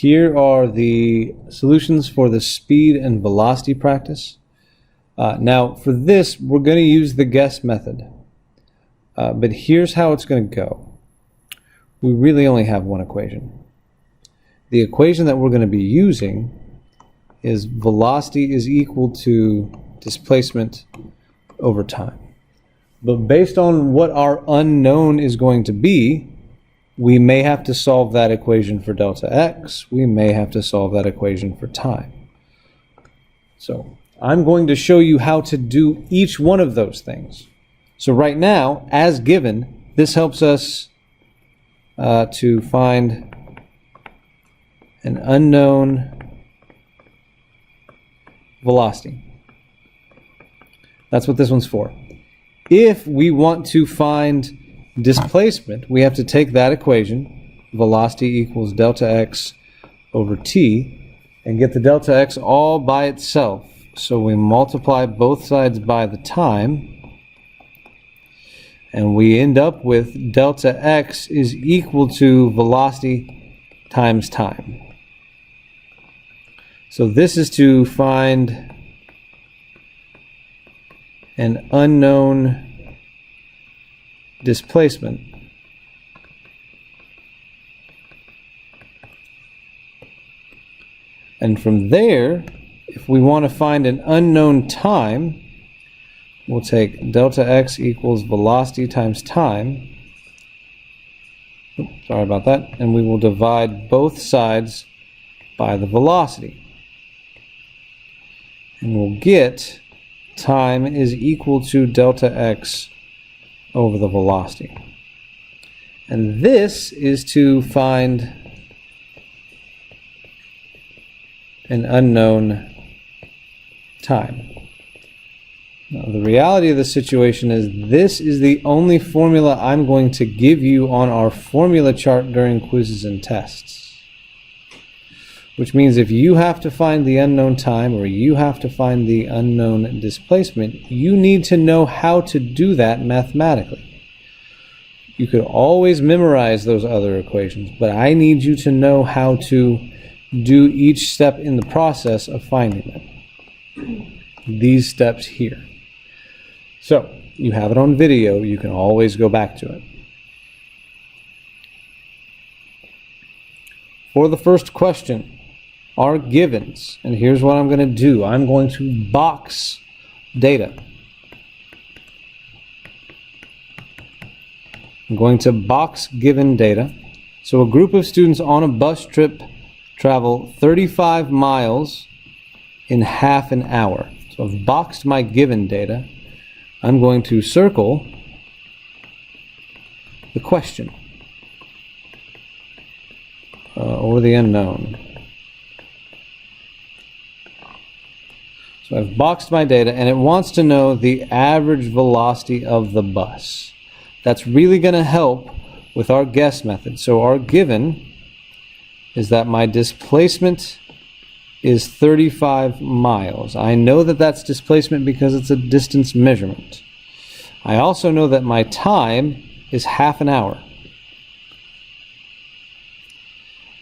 here are the solutions for the speed and velocity practice. Now for this, we're going to use the guess method. But here's how it's going to go. We really only have one equation. The equation that we're going to be using is velocity is equal to displacement over time. But based on what our unknown is going to be, we may have to solve that equation for delta x. We may have to solve that equation for time. So I'm going to show you how to do each one of those things. So right now, as given, this helps us to find an unknown velocity. That's what this one's for. If we want to find displacement, we have to take that equation, velocity equals delta x over t, and get the delta x all by itself. So we multiply both sides by the time, and we end up with delta x is equal to velocity times time. So this is to find an unknown displacement. And from there, if we want to find an unknown time, we'll take delta x equals velocity times time. Oops, sorry about that. And we will divide both sides by the velocity. And we'll get time is equal to delta x over the velocity. And this is to find an unknown time. Now, the reality of the situation is this is the only formula I'm going to give you on our formula chart during quizzes and tests. Which means if you have to find the unknown time or you have to find the unknown displacement, you need to know how to do that mathematically. You could always memorize those other equations, but I need you to know how to do each step in the process of finding them. These steps here. So, you have it on video, you can always go back to it. For the first question, are givens, and here's what I'm going to do. I'm going to box data. I'm going to box given data. So a group of students on a bus trip travel 35 miles in half an hour. So I've boxed my given data. I'm going to circle the question or the unknown. So I've boxed my data and it wants to know the average velocity of the bus. That's really going to help with our guess method. So our given is that my displacement is 35 miles. I know that that's displacement because it's a distance measurement. I also know that my time is half an hour.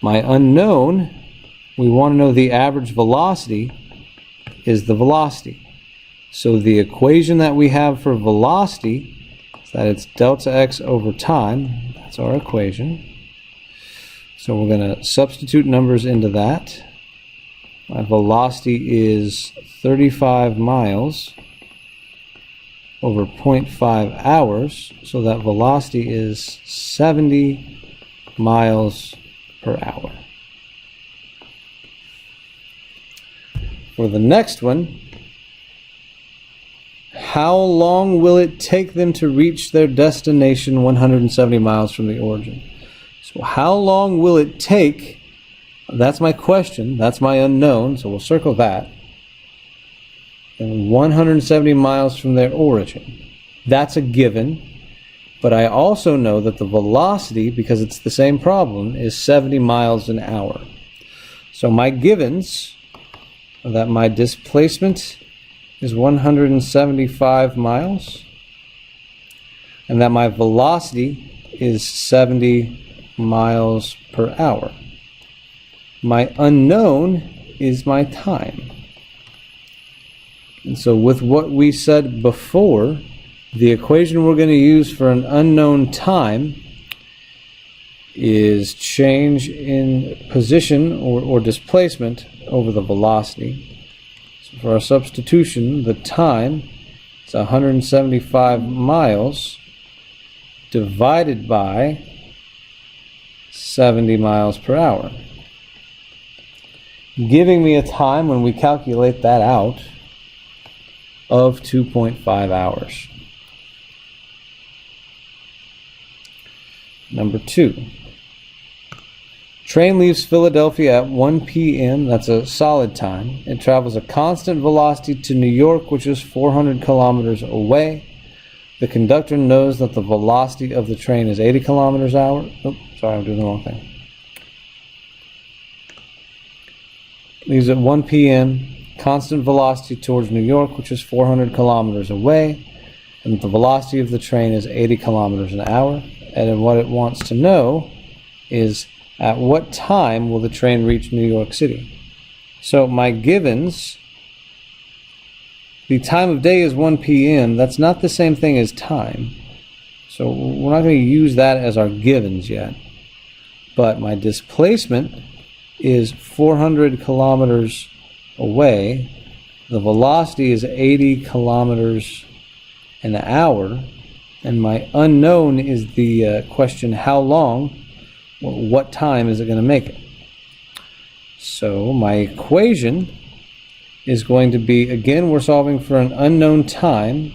My unknown, we want to know the average velocity is the velocity. So the equation that we have for velocity is that it's delta x over time. That's our equation. So we're going to substitute numbers into that. My velocity is 35 miles over 0.5 hours. So that velocity is 70 miles per hour. For the next one, how long will it take them to reach their destination 170 miles from the origin? So how long will it take? That's my question. That's my unknown. So we'll circle that. And 170 miles from their origin. That's a given. But I also know that the velocity, because it's the same problem, is 70 miles an hour. So my givens are that my displacement is 175 miles and that my velocity is 70 miles per hour. My unknown is my time. And so with what we said before, the equation we're going to use for an unknown time is change in position or displacement over the velocity. So for our substitution, the time is 175 miles divided by 70 miles per hour, giving me a time when we calculate that out of 2.5 hours. Number 2. Train leaves Philadelphia at 1 p.m. That's a solid time. It travels a constant velocity to New York, which is 400 kilometers away. The conductor knows that the velocity of the train is 80 kilometers an hour. Oops, sorry, I'm doing the wrong thing. Leaves at 1 p.m. Constant velocity towards New York, which is 400 kilometers away. And the velocity of the train is 80 kilometers an hour. And then what it wants to know is at what time will the train reach New York City? So my givens, the time of day is 1 p.m. That's not the same thing as time. So we're not going to use that as our givens yet. But my displacement is 400 kilometers away. The velocity is 80 kilometers an hour. And my unknown is the question, how long, or what time is it going to make it? So my equation is going to be, again, we're solving for an unknown time.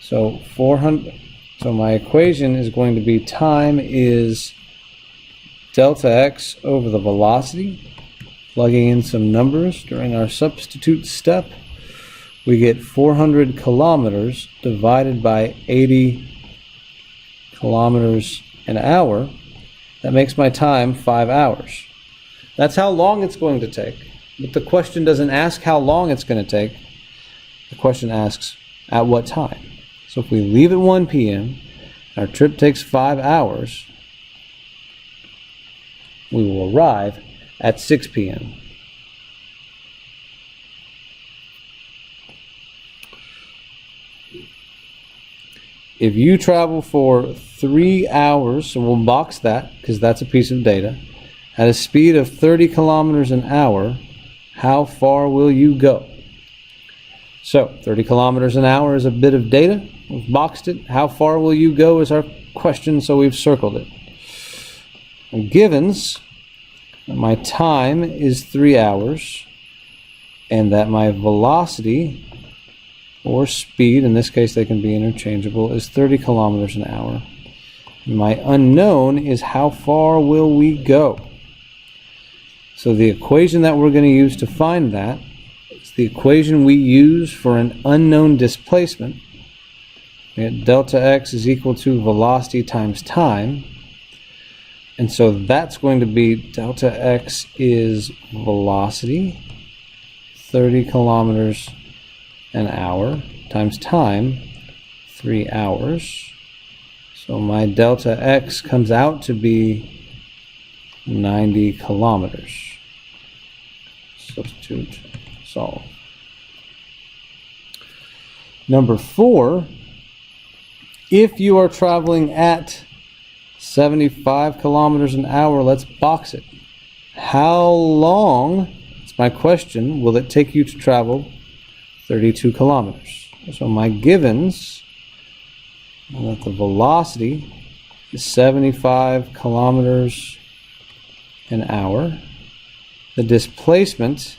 So 400. So my equation is going to be time is delta x over the velocity. Plugging in some numbers during our substitute step, we get 400 kilometers divided by 80 kilometers an hour. That makes my time 5 hours. That's how long it's going to take. But the question doesn't ask how long it's going to take. The question asks at what time. So if we leave at 1 p.m., our trip takes 5 hours, we will arrive at 6 p.m. If you travel for 3 hours, so we'll box that because that's a piece of data, at a speed of 30 kilometers an hour, how far will you go? So 30 kilometers an hour is a bit of data. We've boxed it. How far will you go is our question, so we've circled it. And givens, my time is 3 hours, and that my velocity, or speed, in this case they can be interchangeable, is 30 kilometers an hour. My unknown is how far will we go? So the equation that we're going to use to find that is the equation we use for an unknown displacement. Delta x is equal to velocity times time. And so that's going to be delta x is velocity, 30 kilometers an hour, times time, 3 hours. So my delta x comes out to be 90 kilometers. Substitute, solve. Number 4, if you are traveling at 75 kilometers an hour, let's box it. How long, that's my question, will it take you to travel 32 kilometers? So my givens, that the velocity is 75 kilometers an hour. The displacement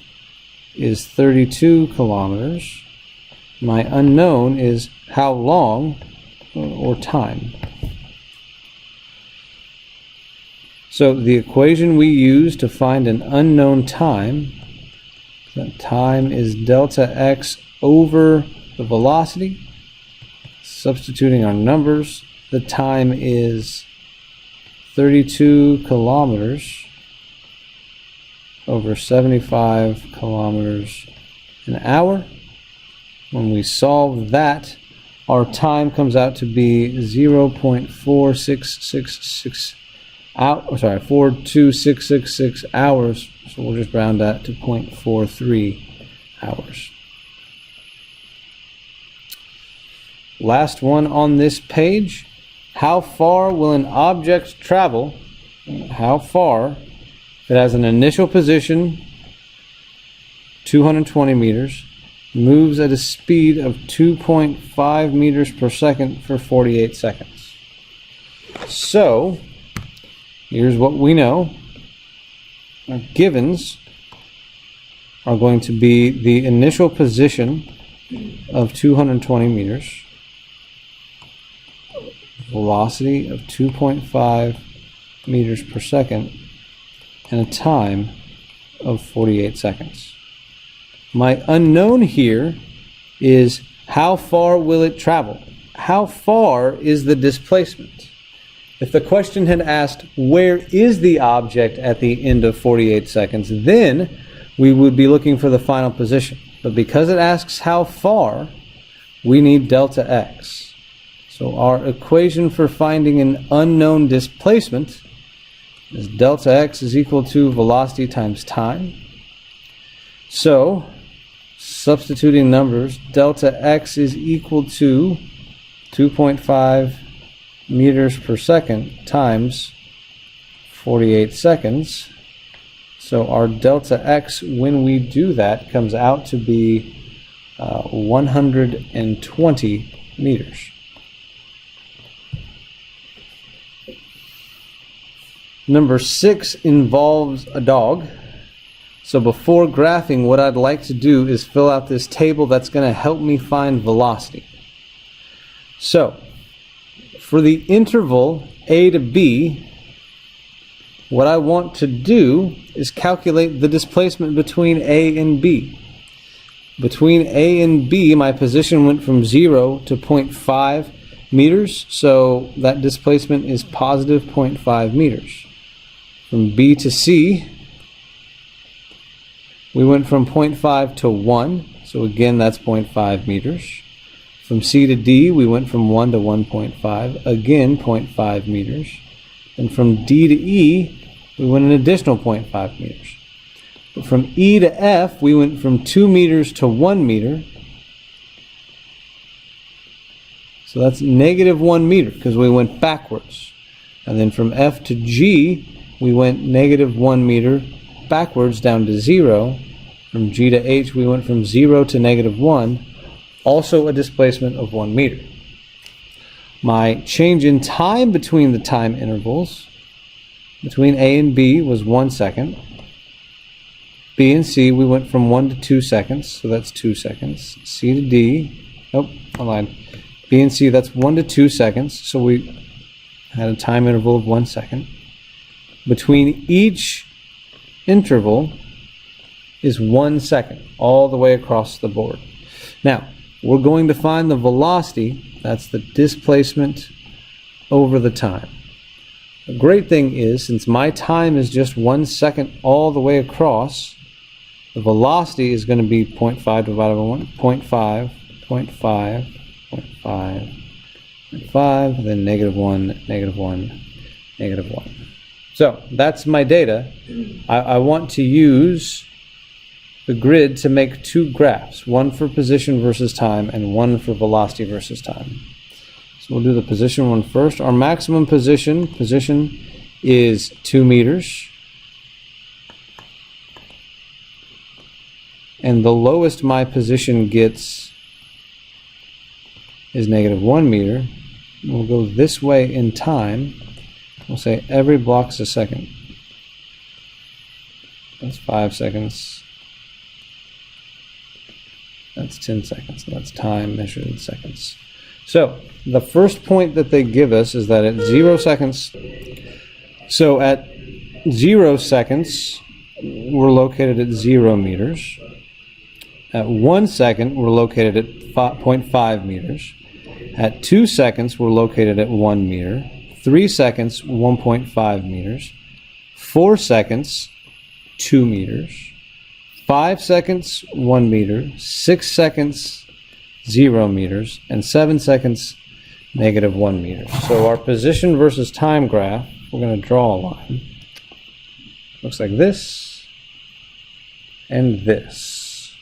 is 32 kilometers. My unknown is how long or time. So the equation we use to find an unknown time, that time is delta x over the velocity. Substituting our numbers, the time is 32 kilometers over 75 kilometers an hour. When we solve that, our time comes out to be 0.4666 42,666 hours So we'll just round that to 0.43 hours. Last one on this page. How far will an object travel? How far? If it has an initial position, 220 meters, moves at a speed of 2.5 meters per second for 48 seconds. So, here's what we know. Our givens are going to be the initial position of 220 meters, velocity of 2.5 meters per second, and a time of 48 seconds. My unknown here is how far will it travel? How far is the displacement? If the question had asked where is the object at the end of 48 seconds, then we would be looking for the final position. But because it asks how far, we need delta x. So our equation for finding an unknown displacement is delta x is equal to velocity times time. So, substituting numbers, delta x is equal to 2.5 meters per second times 48 seconds. So our delta x, when we do that, comes out to be 120 meters. Number 6 involves a dog. So before graphing, what I'd like to do is fill out this table that's going to help me find velocity. So, for the interval a to b, what I want to do is calculate the displacement between a and b. Between a and b, my position went from 0 to 0.5 meters, so that displacement is positive 0.5 meters. From B to C, we went from 0.5 to 1, so again that's 0.5 meters. From C to D, we went from 1 to 1.5, again 0.5 meters. And from D to E, we went an additional 0.5 meters. But from E to F, we went from 2 meters to 1 meter. So that's negative 1 meter because we went backwards. And then from F to G, we went negative 1 meter backwards down to 0. From G to H, we went from 0 to negative 1, also a displacement of 1 meter. My change in time between the time intervals, between A and B, was 1 second. B and C, we went from 1 to 2 seconds, so that's 2 seconds. C to D, oh, I lied. B and C, that's 1 to 2 seconds, so we had a time interval of 1 second. Between each interval is 1 second, all the way across the board. Now, we're going to find the velocity, that's the displacement over the time. The great thing is, since my time is just 1 second all the way across, the velocity is going to be 0.5 divided by 1, 0.5, 0.5, 0.5, 0.5, then negative 1, negative 1, negative 1. So that's my data. I want to use the grid to make 2 graphs, one for position versus time and one for velocity versus time. So we'll do the position one first. Our maximum position is 2 meters. And the lowest my position gets is negative 1 meter. We'll go this way in time. We'll say every block's a second. That's 5 seconds. That's 10 seconds. That's time measured in seconds. So the first point that they give us is that at 0 seconds, so at 0 seconds, we're located at 0 meters. At 1 second, we're located at 0.5 meters. At 2 seconds, we're located at 1 meter. 3 seconds, 1.5 meters. 4 seconds, 2 meters. 5 seconds, 1 meter. 6 seconds, 0 meters. And 7 seconds, negative 1 meter. So our position versus time graph, we're going to draw a line. Looks like this. and this.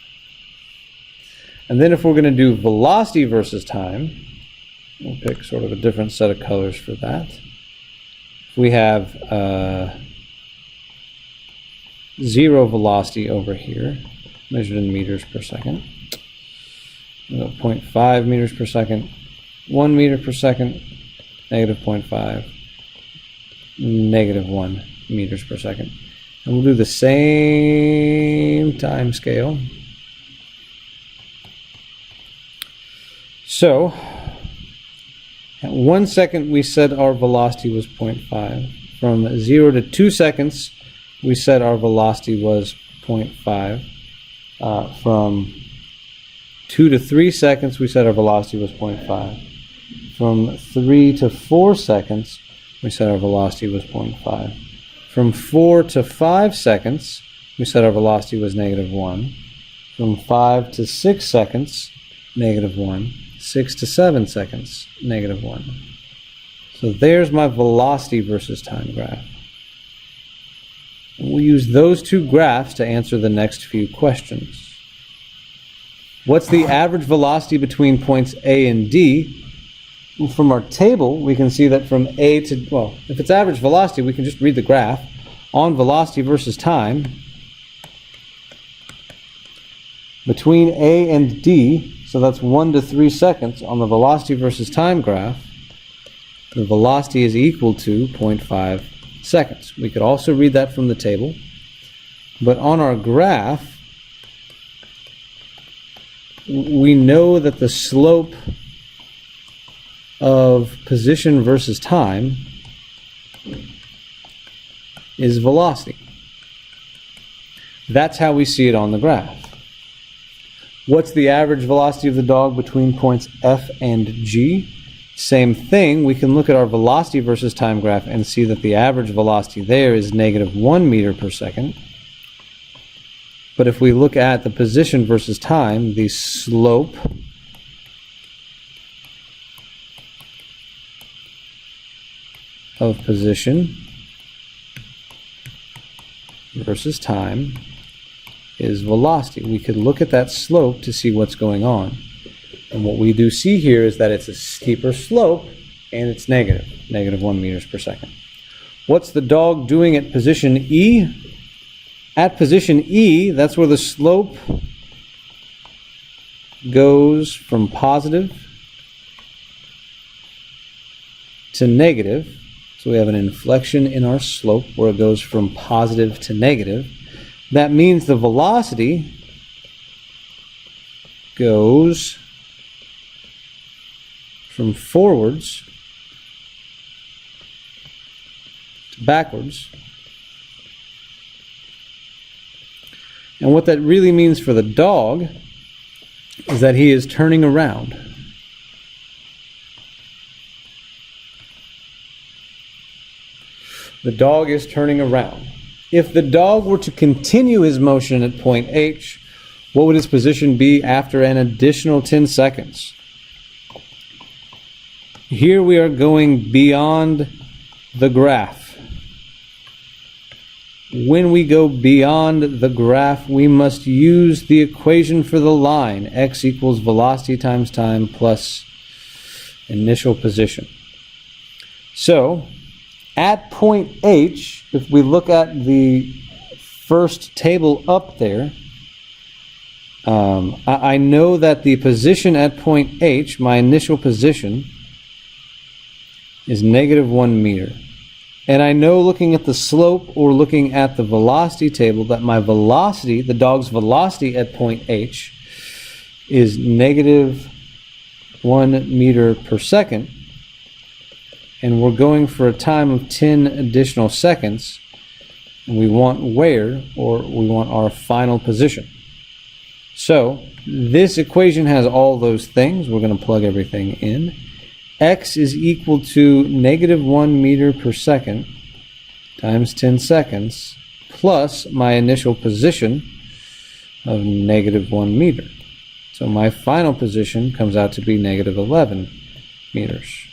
And then if we're going to do velocity versus time, we'll pick sort of a different set of colors for that. We have zero velocity over here, measured in meters per second. 0.5 meters per second, 1 meter per second, negative 0.5, negative 1 meters per second. And we'll do the same time scale. So, at 1 second we said our velocity was 0.5. From 0 to 2 seconds we said our velocity was 0.5. From 2 to 3 seconds we said our velocity was 0.5. From 3 to 4 seconds we said our velocity was 0.5. From 4 to 5 seconds we said our velocity was negative 1. From 5 to 6 seconds, negative 1. 6 to 7 seconds, negative 1. So there's my velocity versus time graph. We'll use those two graphs to answer the next few questions. What's the average velocity between points A and D? Well, from our table, we can see that from A to, well, if it's average velocity, we can just read the graph. On velocity versus time, between A and D, so that's 1 to 3 seconds on the velocity versus time graph, the velocity is equal to 0.5 seconds. We could also read that from the table, but on our graph, we know that the slope of position versus time is velocity. That's how we see it on the graph. What's the average velocity of the dog between points F and G? Same thing, we can look at our velocity versus time graph and see that the average velocity there is negative 1 meter per second. But if we look at the position versus time, the slope of position versus time is velocity. We could look at that slope to see what's going on. And what we do see here is that it's a steeper slope and it's negative, negative 1 meters per second. What's the dog doing at position E? At position E, that's where the slope goes from positive to negative. So we have an inflection in our slope where it goes from positive to negative. That means the velocity goes from forwards to backwards. And what that really means for the dog is that he is turning around. The dog is turning around. If the dog were to continue his motion at point H, what would his position be after an additional 10 seconds? Here we are going beyond the graph. When we go beyond the graph, we must use the equation for the line, x equals velocity times time plus initial position. So, at point H, if we look at the first table up there, I know that the position at point H, my initial position, is negative 1 meter. And I know looking at the slope or looking at the velocity table that my velocity, the dog's velocity at point H, is negative 1 meter per second. And we're going for a time of 10 additional seconds. And we want where, or we want our final position. So this equation has all those things. We're going to plug everything in. X is equal to negative 1 meter per second times 10 seconds plus my initial position of negative 1 meter. So my final position comes out to be negative 11 meters.